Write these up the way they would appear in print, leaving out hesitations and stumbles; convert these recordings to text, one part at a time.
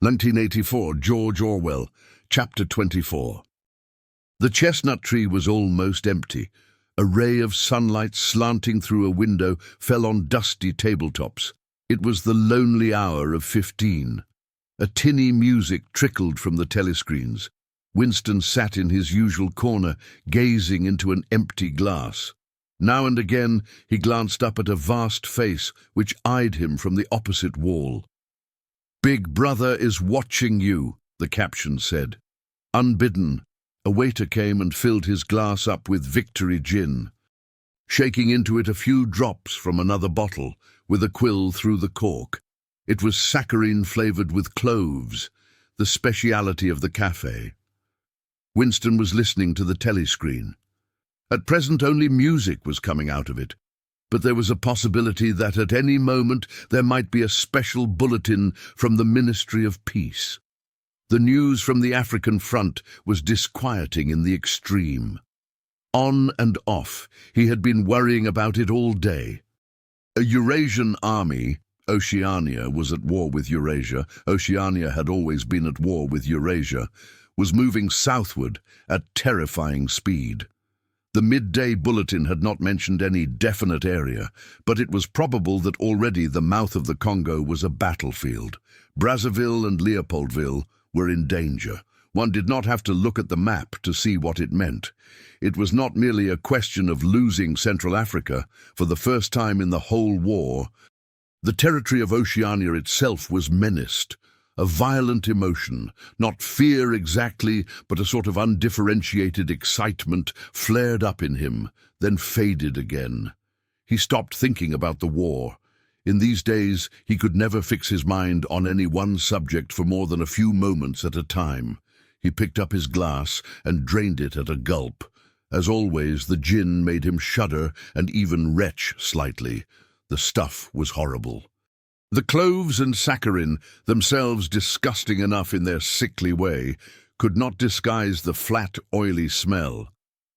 1984, George Orwell, Chapter 24. The chestnut tree was almost empty. A ray of sunlight slanting through a window fell on dusty tabletops. It was the lonely hour of 15. A tinny music trickled from the telescreens. Winston sat in his usual corner, gazing into an empty glass. Now and again he glanced up at a vast face which eyed him from the opposite wall. "Big Brother is watching you," the caption said. Unbidden, a waiter came and filled his glass up with Victory gin, shaking into it a few drops from another bottle, with a quill through the cork. It was saccharine flavoured with cloves, the speciality of the cafe. Winston was listening to the telescreen. At present only music was coming out of it, but there was a possibility that at any moment there might be a special bulletin from the Ministry of Peace. The news from the African front was disquieting in the extreme. On and off, he had been worrying about it all day. A Eurasian army, Oceania was at war with Eurasia, Oceania had always been at war with Eurasia, was moving southward at terrifying speed. The midday bulletin had not mentioned any definite area, but it was probable that already the mouth of the Congo was a battlefield. Brazzaville and Leopoldville were in danger. One did not have to look at the map to see what it meant. It was not merely a question of losing Central Africa. For the first time in the whole war, the territory of Oceania itself was menaced. A violent emotion, not fear exactly, but a sort of undifferentiated excitement flared up in him, then faded again. He stopped thinking about the war. In these days, he could never fix his mind on any one subject for more than a few moments at a time. He picked up his glass and drained it at a gulp. As always, the gin made him shudder and even retch slightly. The stuff was horrible. The cloves and saccharin, themselves disgusting enough in their sickly way, could not disguise the flat, oily smell.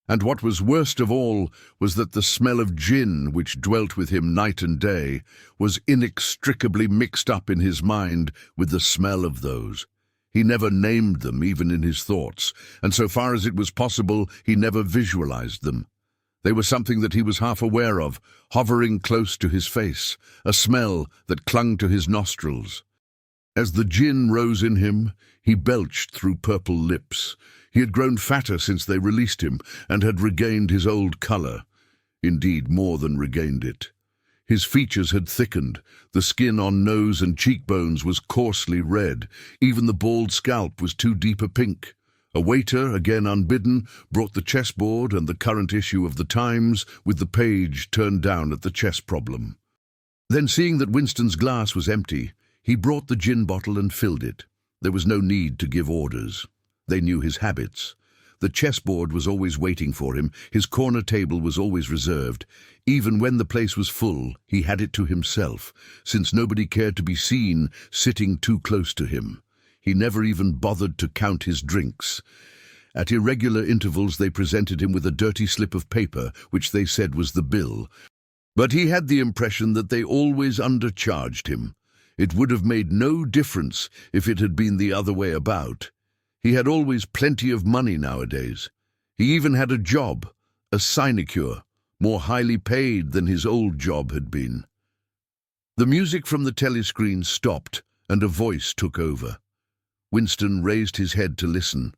And what was worst of all was that the smell of gin, which dwelt with him night and day, was inextricably mixed up in his mind with the smell of those. He never named them, even in his thoughts, and so far as it was possible, he never visualized them. They were something that he was half aware of, hovering close to his face, a smell that clung to his nostrils. As the gin rose in him, he belched through purple lips. He had grown fatter since they released him, and had regained his old color. Indeed, more than regained it. His features had thickened, the skin on nose and cheekbones was coarsely red, even the bald scalp was too deep a pink. A waiter, again unbidden, brought the chessboard and the current issue of the Times with the page turned down at the chess problem. Then, seeing that Winston's glass was empty, he brought the gin bottle and filled it. There was no need to give orders. They knew his habits. The chessboard was always waiting for him, his corner table was always reserved. Even when the place was full, he had it to himself, since nobody cared to be seen sitting too close to him. He never even bothered to count his drinks. At irregular intervals they presented him with a dirty slip of paper, which they said was the bill. But he had the impression that they always undercharged him. It would have made no difference if it had been the other way about. He had always plenty of money nowadays. He even had a job, a sinecure, more highly paid than his old job had been. The music from the telescreen stopped, and a voice took over. Winston raised his head to listen.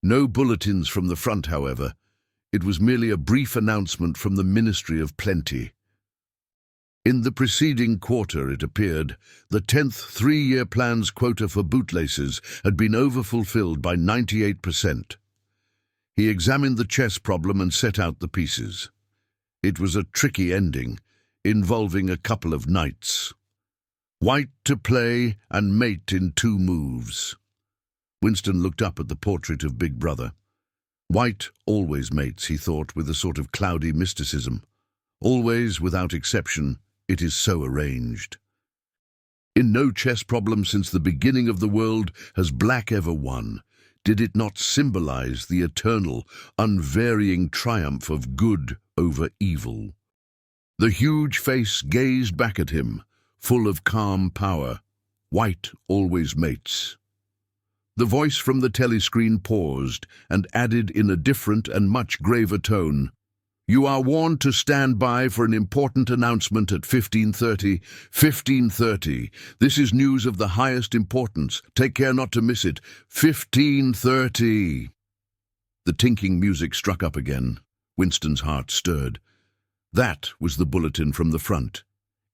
No bulletins from the front, however. It was merely a brief announcement from the Ministry of Plenty. In the preceding quarter, it appeared, the 10th three-year plan's quota for bootlaces had been overfulfilled by 98%. He examined the chess problem and set out the pieces. It was a tricky ending, involving a couple of knights. White to play and mate in 2 moves. Winston looked up at the portrait of Big Brother. White always mates, he thought, with a sort of cloudy mysticism. Always, without exception, it is so arranged. In no chess problem since the beginning of the world has black ever won. Did it not symbolize the eternal, unvarying triumph of good over evil? The huge face gazed back at him, full of calm power. White always mates. The voice from the telescreen paused and added in a different and much graver tone, "You are warned to stand by for an important announcement at 15:30. 15:30. This is news of the highest importance. Take care not to miss it. 15:30. The tinking music struck up again. Winston's heart stirred. That was the bulletin from the front.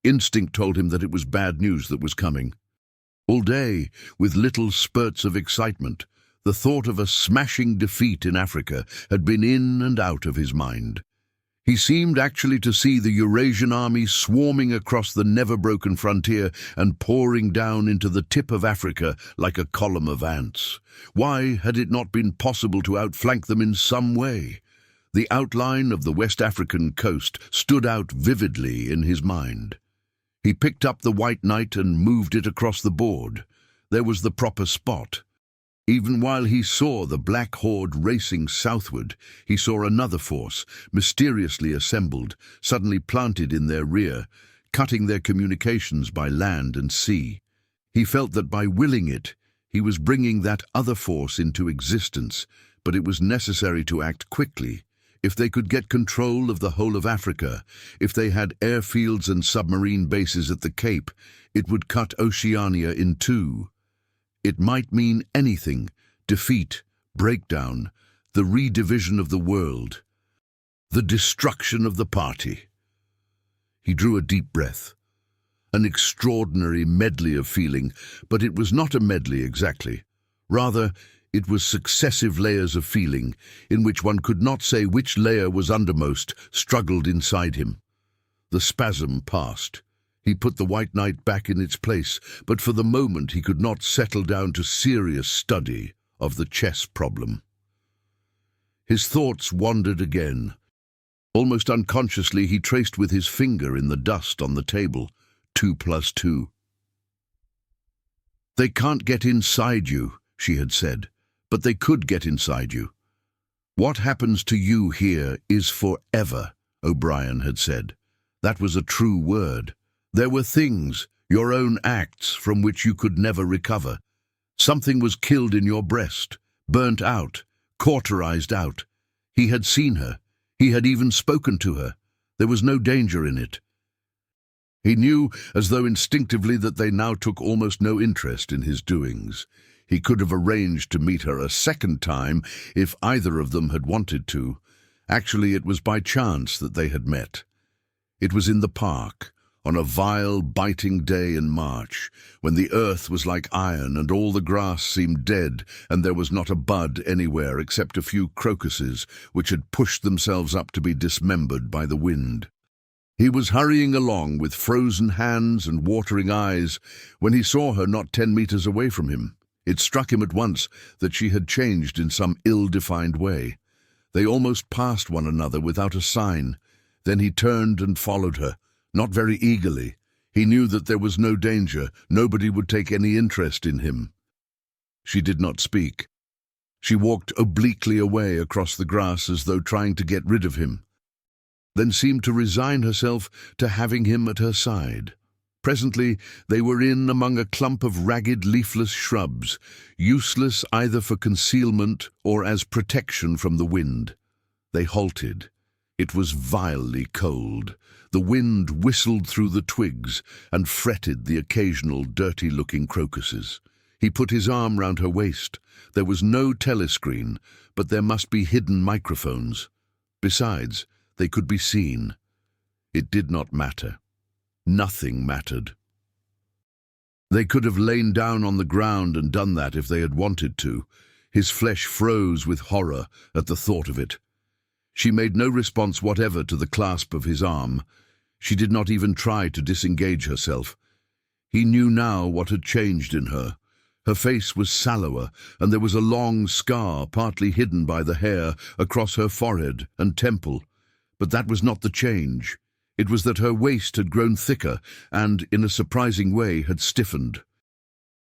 Instinct told him that it was bad news that was coming. All day, with little spurts of excitement, the thought of a smashing defeat in Africa had been in and out of his mind. He seemed actually to see the Eurasian army swarming across the never-broken frontier and pouring down into the tip of Africa like a column of ants. Why had it not been possible to outflank them in some way? The outline of the West African coast stood out vividly in his mind. He picked up the white knight and moved it across the board. There was the proper spot. Even while he saw the black horde racing southward, he saw another force, mysteriously assembled, suddenly planted in their rear, cutting their communications by land and sea. He felt that by willing it, he was bringing that other force into existence, but it was necessary to act quickly. If they could get control of the whole of Africa, if they had airfields and submarine bases at the Cape, it would cut Oceania in two. It might mean anything: defeat, breakdown, the redivision of the world, the destruction of the party. He drew a deep breath. An extraordinary medley of feeling, but it was not a medley exactly. Rather, it was successive layers of feeling, in which one could not say which layer was undermost, struggled inside him. The spasm passed. He put the white knight back in its place, but for the moment he could not settle down to serious study of the chess problem. His thoughts wandered again. Almost unconsciously he traced with his finger in the dust on the table, 2 + 2. "They can't get inside you," she had said, "but they could get inside you. What happens to you here is forever," O'Brien had said. That was a true word. There were things, your own acts, from which you could never recover. Something was killed in your breast, burnt out, cauterized out. He had seen her. He had even spoken to her. There was no danger in it. He knew, as though instinctively, that they now took almost no interest in his doings. He could have arranged to meet her a second time if either of them had wanted to. Actually, it was by chance that they had met. It was in the park, on a vile, biting day in March, when the earth was like iron and all the grass seemed dead and there was not a bud anywhere except a few crocuses which had pushed themselves up to be dismembered by the wind. He was hurrying along with frozen hands and watering eyes when he saw her not 10 meters away from him. It struck him at once that she had changed in some ill-defined way. They almost passed one another without a sign. Then he turned and followed her, not very eagerly. He knew that there was no danger. Nobody would take any interest in him. She did not speak. She walked obliquely away across the grass as though trying to get rid of him, then seemed to resign herself to having him at her side. Presently they were in among a clump of ragged leafless shrubs, useless either for concealment or as protection from the wind. They halted. It was vilely cold. The wind whistled through the twigs and fretted the occasional dirty-looking crocuses. He put his arm round her waist. There was no telescreen, but there must be hidden microphones. Besides, they could be seen. It did not matter. Nothing mattered. They could have lain down on the ground and done that if they had wanted to. His flesh froze with horror at the thought of it. She made no response whatever to the clasp of his arm. She did not even try to disengage herself. He knew now what had changed in her. Her face was sallower, and there was a long scar, partly hidden by the hair, across her forehead and temple. But that was not the change. It was that her waist had grown thicker and, in a surprising way, had stiffened.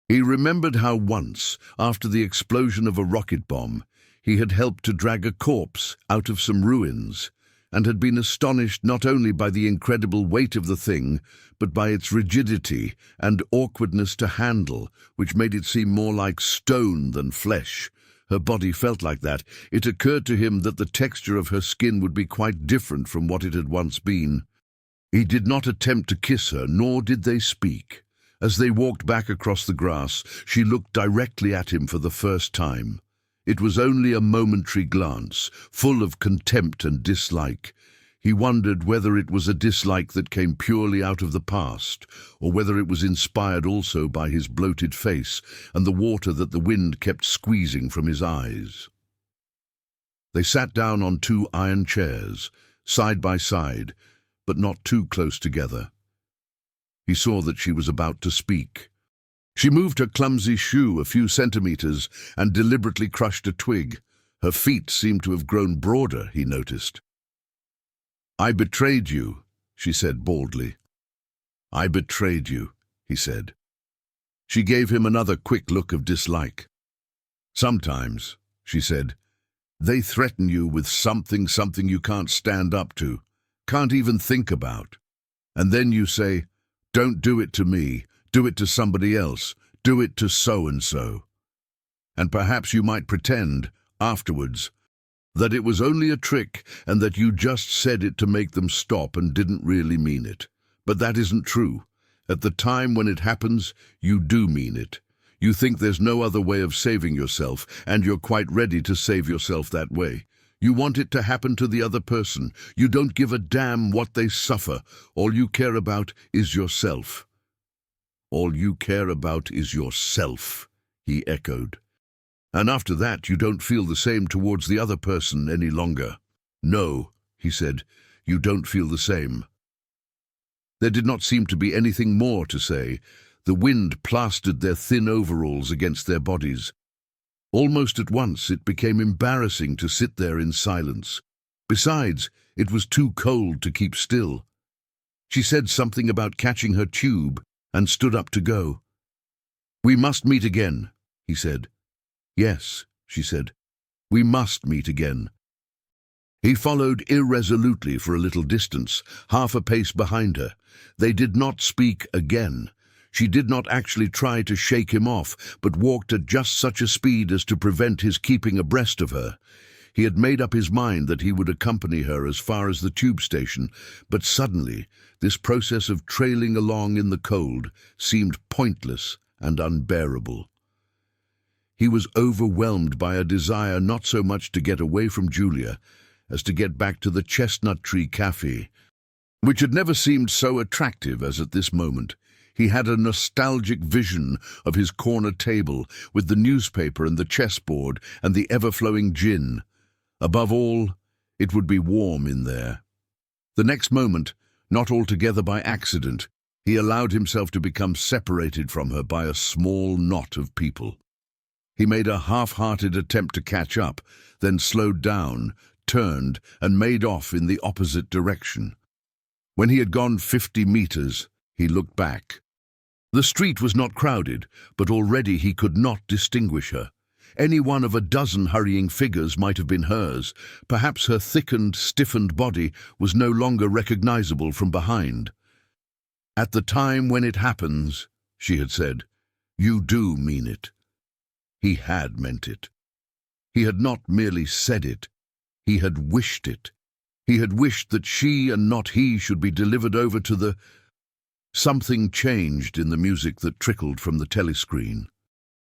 He remembered how once, after the explosion of a rocket bomb, he had helped to drag a corpse out of some ruins. and had been astonished not only by the incredible weight of the thing, but by its rigidity and awkwardness to handle, which made it seem more like stone than flesh. Her body felt like that. It occurred to him that the texture of her skin would be quite different from what it had once been. He did not attempt to kiss her, nor did they speak. As they walked back across the grass, she looked directly at him for the first time. It was only a momentary glance, full of contempt and dislike. He wondered whether it was a dislike that came purely out of the past, or whether it was inspired also by his bloated face and the water that the wind kept squeezing from his eyes. They sat down on 2 iron chairs, side by side, but not too close together. He saw that she was about to speak. She moved her clumsy shoe a few centimeters and deliberately crushed a twig. Her feet seemed to have grown broader, he noticed. "I betrayed you," she said baldly. "I betrayed you," he said. She gave him another quick look of dislike. "Sometimes," she said, "they threaten you with something you can't stand up to, can't even think about. And then you say, 'Don't do it to me. Do it to somebody else. Do it to so-and-so.' And perhaps you might pretend, afterwards, that it was only a trick and that you just said it to make them stop and didn't really mean it. But that isn't true. At the time when it happens, you do mean it. You think there's no other way of saving yourself, and you're quite ready to save yourself that way. You want it to happen to the other person. You don't give a damn what they suffer. All you care about is yourself." "All you care about is yourself," he echoed. "And after that you don't feel the same towards the other person any longer." "No," he said, "you don't feel the same." There did not seem to be anything more to say. The wind plastered their thin overalls against their bodies. Almost at once it became embarrassing to sit there in silence. Besides, it was too cold to keep still. She said something about catching her tube and stood up to go. "We must meet again," he said. "Yes," she said, "we must meet again." He followed irresolutely for a little distance, half a pace behind her. They did not speak again. She did not actually try to shake him off, but walked at just such a speed as to prevent his keeping abreast of her. He had made up his mind that he would accompany her as far as the tube station, but suddenly this process of trailing along in the cold seemed pointless and unbearable. He was overwhelmed by a desire not so much to get away from Julia as to get back to the Chestnut Tree Café, which had never seemed so attractive as at this moment. He had a nostalgic vision of his corner table with the newspaper and the chessboard and the ever-flowing gin. Above all, it would be warm in there. The next moment, not altogether by accident, he allowed himself to become separated from her by a small knot of people. He made a half-hearted attempt to catch up, then slowed down, turned, and made off in the opposite direction. When he had gone 50 meters, he looked back. The street was not crowded, but already he could not distinguish her. Any one of a dozen hurrying figures might have been hers. Perhaps her thickened, stiffened body was no longer recognizable from behind. "At the time when it happens," she had said, "you do mean it." He had meant it. He had not merely said it. He had wished it. He had wished that she and not he should be delivered over to the... Something changed in the music that trickled from the telescreen.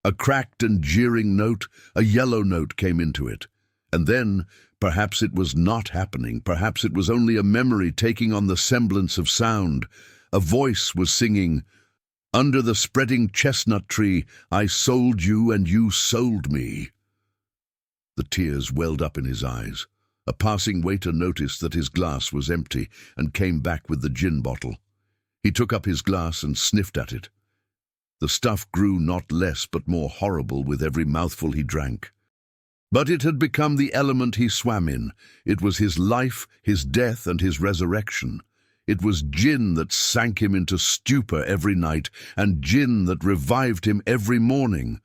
A cracked and jeering note, a yellow note, came into it. And then, perhaps it was not happening, perhaps it was only a memory taking on the semblance of sound. A voice was singing, "Under the spreading chestnut tree, I sold you and you sold me." The tears welled up in his eyes. A passing waiter noticed that his glass was empty and came back with the gin bottle. He took up his glass and sniffed at it. The stuff grew not less but more horrible with every mouthful he drank. But it had become the element he swam in. It was his life, his death, and his resurrection. It was gin that sank him into stupor every night, and gin that revived him every morning.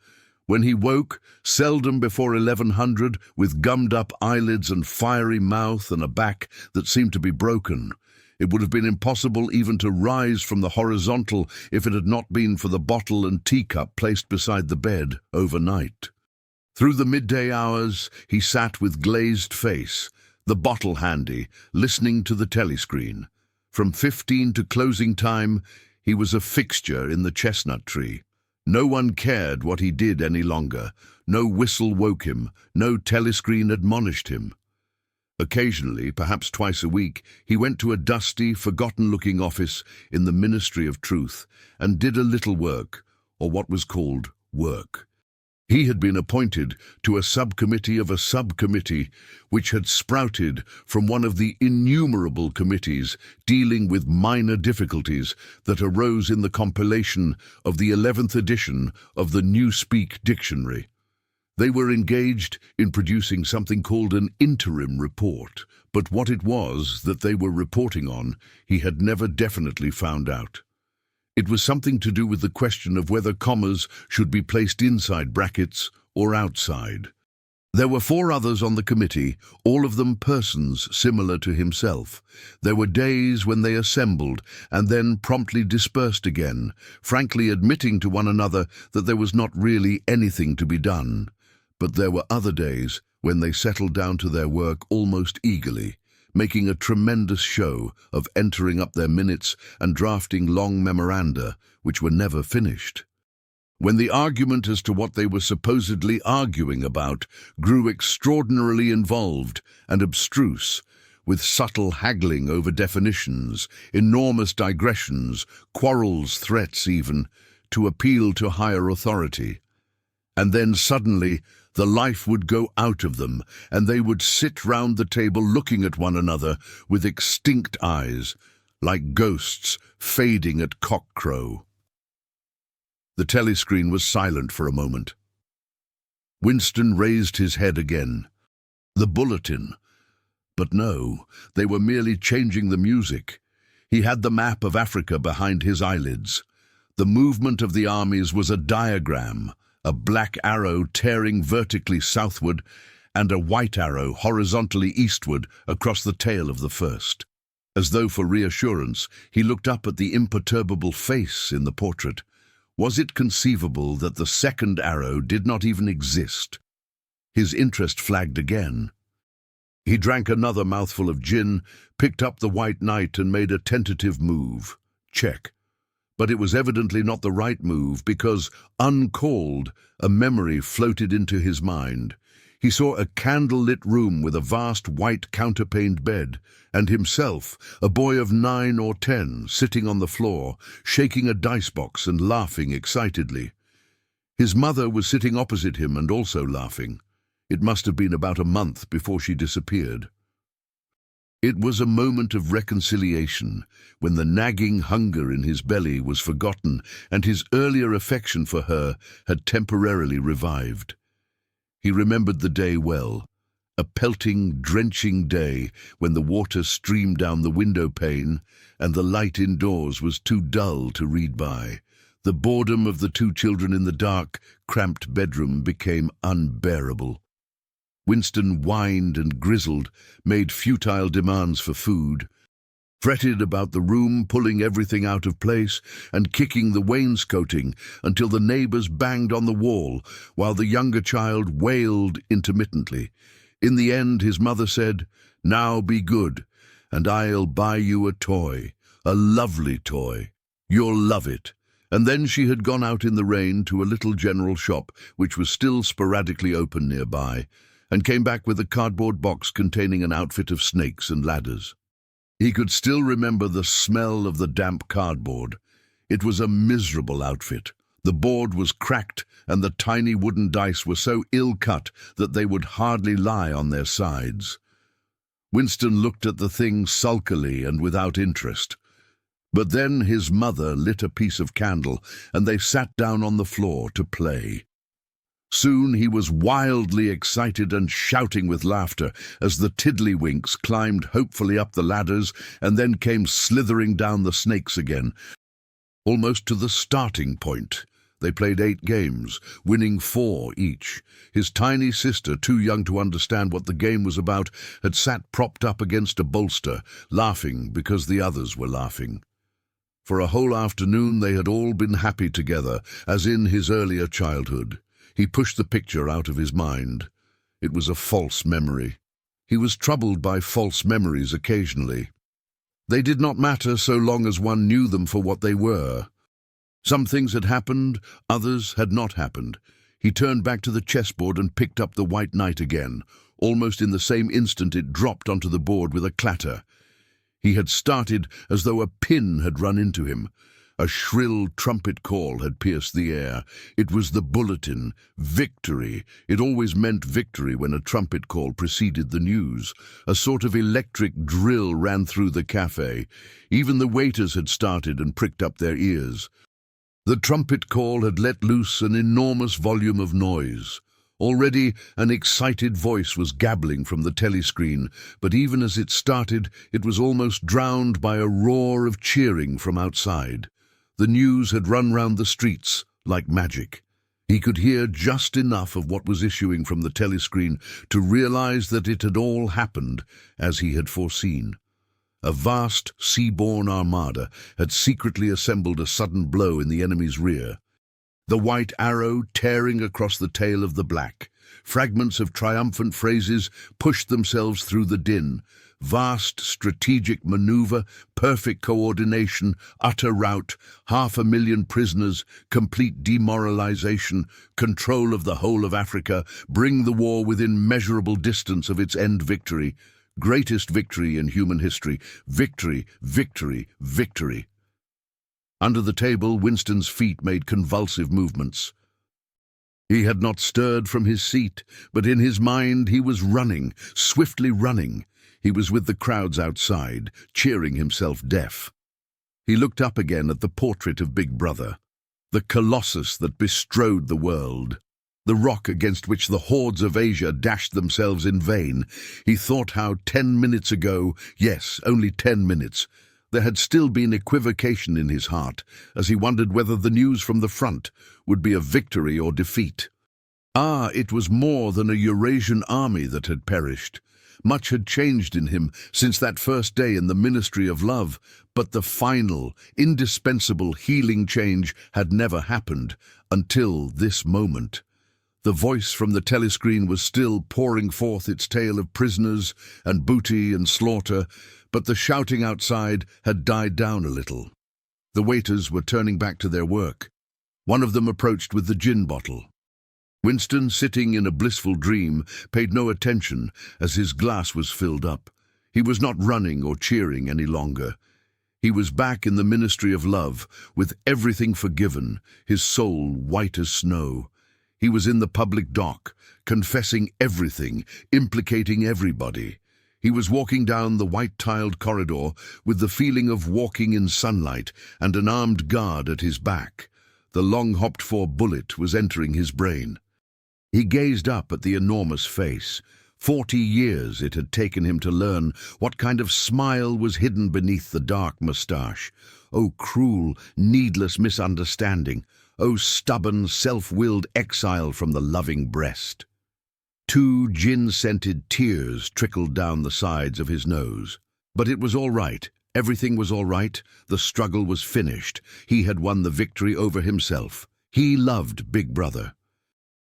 When he woke, seldom before 1100, with gummed-up eyelids and fiery mouth and a back that seemed to be broken, it would have been impossible even to rise from the horizontal if it had not been for the bottle and teacup placed beside the bed overnight. Through the midday hours, he sat with glazed face, the bottle handy, listening to the telescreen. From 15 to closing time, he was a fixture in the Chestnut Tree. No one cared what he did any longer. No whistle woke him. No telescreen admonished him. Occasionally, perhaps twice a week, he went to a dusty, forgotten-looking office in the Ministry of Truth and did a little work, or what was called work. He had been appointed to a subcommittee of a subcommittee which had sprouted from one of the innumerable committees dealing with minor difficulties that arose in the compilation of the 11th edition of the Newspeak Dictionary. They were engaged in producing something called an interim report, but what it was that they were reporting on, he had never definitely found out. It was something to do with the question of whether commas should be placed inside brackets or outside. There were 4 others on the committee, all of them persons similar to himself. There were days when they assembled and then promptly dispersed again, frankly admitting to one another that there was not really anything to be done. But there were other days when they settled down to their work almost eagerly, making a tremendous show of entering up their minutes and drafting long memoranda, which were never finished. When the argument as to what they were supposedly arguing about grew extraordinarily involved and abstruse, with subtle haggling over definitions, enormous digressions, quarrels, threats even, to appeal to higher authority. And then suddenly the life would go out of them, and they would sit round the table looking at one another with extinct eyes, like ghosts fading at cockcrow. The telescreen was silent for a moment. Winston raised his head again. The bulletin. But no, they were merely changing the music. He had the map of Africa behind his eyelids. The movement of the armies was a diagram, a black arrow tearing vertically southward and a white arrow horizontally eastward across the tail of the first. As though for reassurance, he looked up at the imperturbable face in the portrait. Was it conceivable that the second arrow did not even exist? His interest flagged again. He drank another mouthful of gin, picked up the white knight and made a tentative move. Check. But it was evidently not the right move because, uncalled, a memory floated into his mind. He saw a candle-lit room with a vast white counterpaned bed, and himself, a boy of 9 or 10, sitting on the floor, shaking a dice box and laughing excitedly. His mother was sitting opposite him and also laughing. It must have been about a month before she disappeared. It was a moment of reconciliation, when the nagging hunger in his belly was forgotten and his earlier affection for her had temporarily revived. He remembered the day well, a pelting, drenching day when the water streamed down the window pane and the light indoors was too dull to read by. The boredom of the 2 children in the dark, cramped bedroom became unbearable. Winston whined and grizzled, made futile demands for food, fretted about the room, pulling everything out of place and kicking the wainscoting until the neighbors banged on the wall, while the younger child wailed intermittently. In the end, his mother said, "Now be good, and I'll buy you a toy, a lovely toy. You'll love it." And then she had gone out in the rain to a little general shop, which was still sporadically open nearby, and came back with a cardboard box containing an outfit of snakes and ladders. He could still remember the smell of the damp cardboard. It was a miserable outfit. The board was cracked, and the tiny wooden dice were so ill-cut that they would hardly lie on their sides. Winston looked at the thing sulkily and without interest. But then his mother lit a piece of candle, and they sat down on the floor to play. Soon he was wildly excited and shouting with laughter as the tiddlywinks climbed hopefully up the ladders and then came slithering down the snakes again, almost to the starting point. They played 8 games, winning 4 each. His tiny sister, too young to understand what the game was about, had sat propped up against a bolster, laughing because the others were laughing. For a whole afternoon they had all been happy together, as in his earlier childhood. He pushed the picture out of his mind. It was a false memory. He was troubled by false memories occasionally. They did not matter so long as one knew them for what they were. Some things had happened, others had not happened. He turned back to the chessboard and picked up the white knight again. Almost in the same instant it dropped onto the board with a clatter. He had started as though a pin had run into him. A shrill trumpet call had pierced the air. It was the bulletin. Victory. It always meant victory when a trumpet call preceded the news. A sort of electric drill ran through the cafe. Even the waiters had started and pricked up their ears. The trumpet call had let loose an enormous volume of noise. Already an excited voice was gabbling from the telescreen, but even as it started, it was almost drowned by a roar of cheering from outside. The news had run round the streets like magic. He could hear just enough of what was issuing from the telescreen to realize that it had all happened as he had foreseen. A vast sea-borne armada had secretly assembled a sudden blow in the enemy's rear. The white arrow tearing across the tail of the black. Fragments of triumphant phrases pushed themselves through the din. Vast strategic maneuver, perfect coordination, utter rout, 500,000 prisoners, complete demoralization, control of the whole of Africa, bring the war within measurable distance of its end victory. Greatest victory in human history. Victory, victory, victory. Under the table, Winston's feet made convulsive movements. He had not stirred from his seat, but in his mind he was running, swiftly running. He was with the crowds outside, cheering himself deaf. He looked up again at the portrait of Big Brother, the colossus that bestrode the world, the rock against which the hordes of Asia dashed themselves in vain. He thought how 10 minutes ago, yes, only 10 minutes, there had still been equivocation in his heart, as he wondered whether the news from the front would be of victory or defeat. Ah, it was more than a Eurasian army that had perished. Much had changed in him since that first day in the Ministry of Love, but the final, indispensable healing change had never happened until this moment. The voice from the telescreen was still pouring forth its tale of prisoners and booty and slaughter, but the shouting outside had died down a little. The waiters were turning back to their work. One of them approached with the gin bottle. Winston, sitting in a blissful dream, paid no attention as his glass was filled up. He was not running or cheering any longer. He was back in the Ministry of Love, with everything forgiven, his soul white as snow. He was in the public dock, confessing everything, implicating everybody. He was walking down the white-tiled corridor with the feeling of walking in sunlight and an armed guard at his back. The long-hoped-for bullet was entering his brain. He gazed up at the enormous face. 40 years it had taken him to learn what kind of smile was hidden beneath the dark moustache. Oh, cruel, needless misunderstanding. Oh, stubborn, self-willed exile from the loving breast. 2 gin-scented tears trickled down the sides of his nose. But it was all right. Everything was all right. The struggle was finished. He had won the victory over himself. He loved Big Brother.